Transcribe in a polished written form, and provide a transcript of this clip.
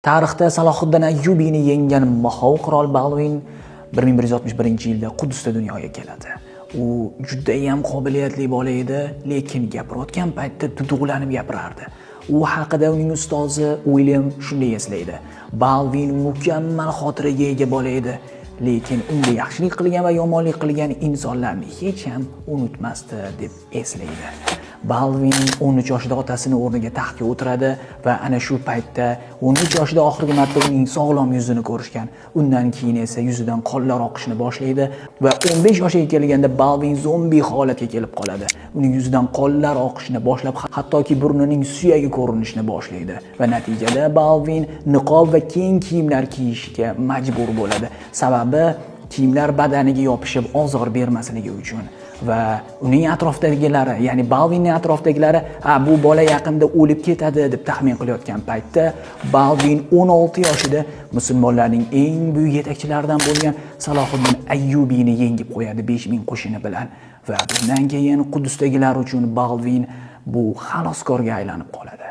Tarixda Salohiddin Ayyubiyni yenggan Mahov qirol Balvin 1161-yilda Quddusda dunyoga keladi. U juda ham qobiliyatli bola edi, lekin gapirayotgan paytda duduqlanib gapirardi. U haqida uning ustozi William shunday eslaydi: Balvin mukammal xotiraga ega bola edi, lekin unga yaxshilik qilgan va yomonlik qilgan insonlarni hech ham unutmasdi deb eslaydi. Balvin 13 yoshida otasini o'rniga taxtga o'tiradi va ana shu paytda 13 yoshida oxirgi marta uning sog'lom yuzini ko'rishgan. Undan keyin esa yuzidan qonlar oqishni boshlaydi va 15 yoshga kelganda Balvin zombi holatga kelib qoladi. Uning yuzidan qonlar oqishni boshlab, hattoki burnining suyagi ko'rinishni boshlaydi va natijada Balvin niqob va keng kiyimlar kiyishga majbur bo'ladi. Sababi kiyimlar badaniga yopishib ozor bermasligi uchun. Va uning atrofidagilari, ya'ni Balvinning atrofidagilari, bu bola yaqinda o'lib ketadi deb taxmin qilayotgan paytda Balvin 16 yoshida musulmonlarning eng buyuk yetakchilaridan bo'lgan Salohiddin Ayyubiyni yengib qo'yadi 5000 qo'shini bilan. Va bundan keyin Quddusdagilar uchun Balvin bu xaloskorga aylanib qoladi.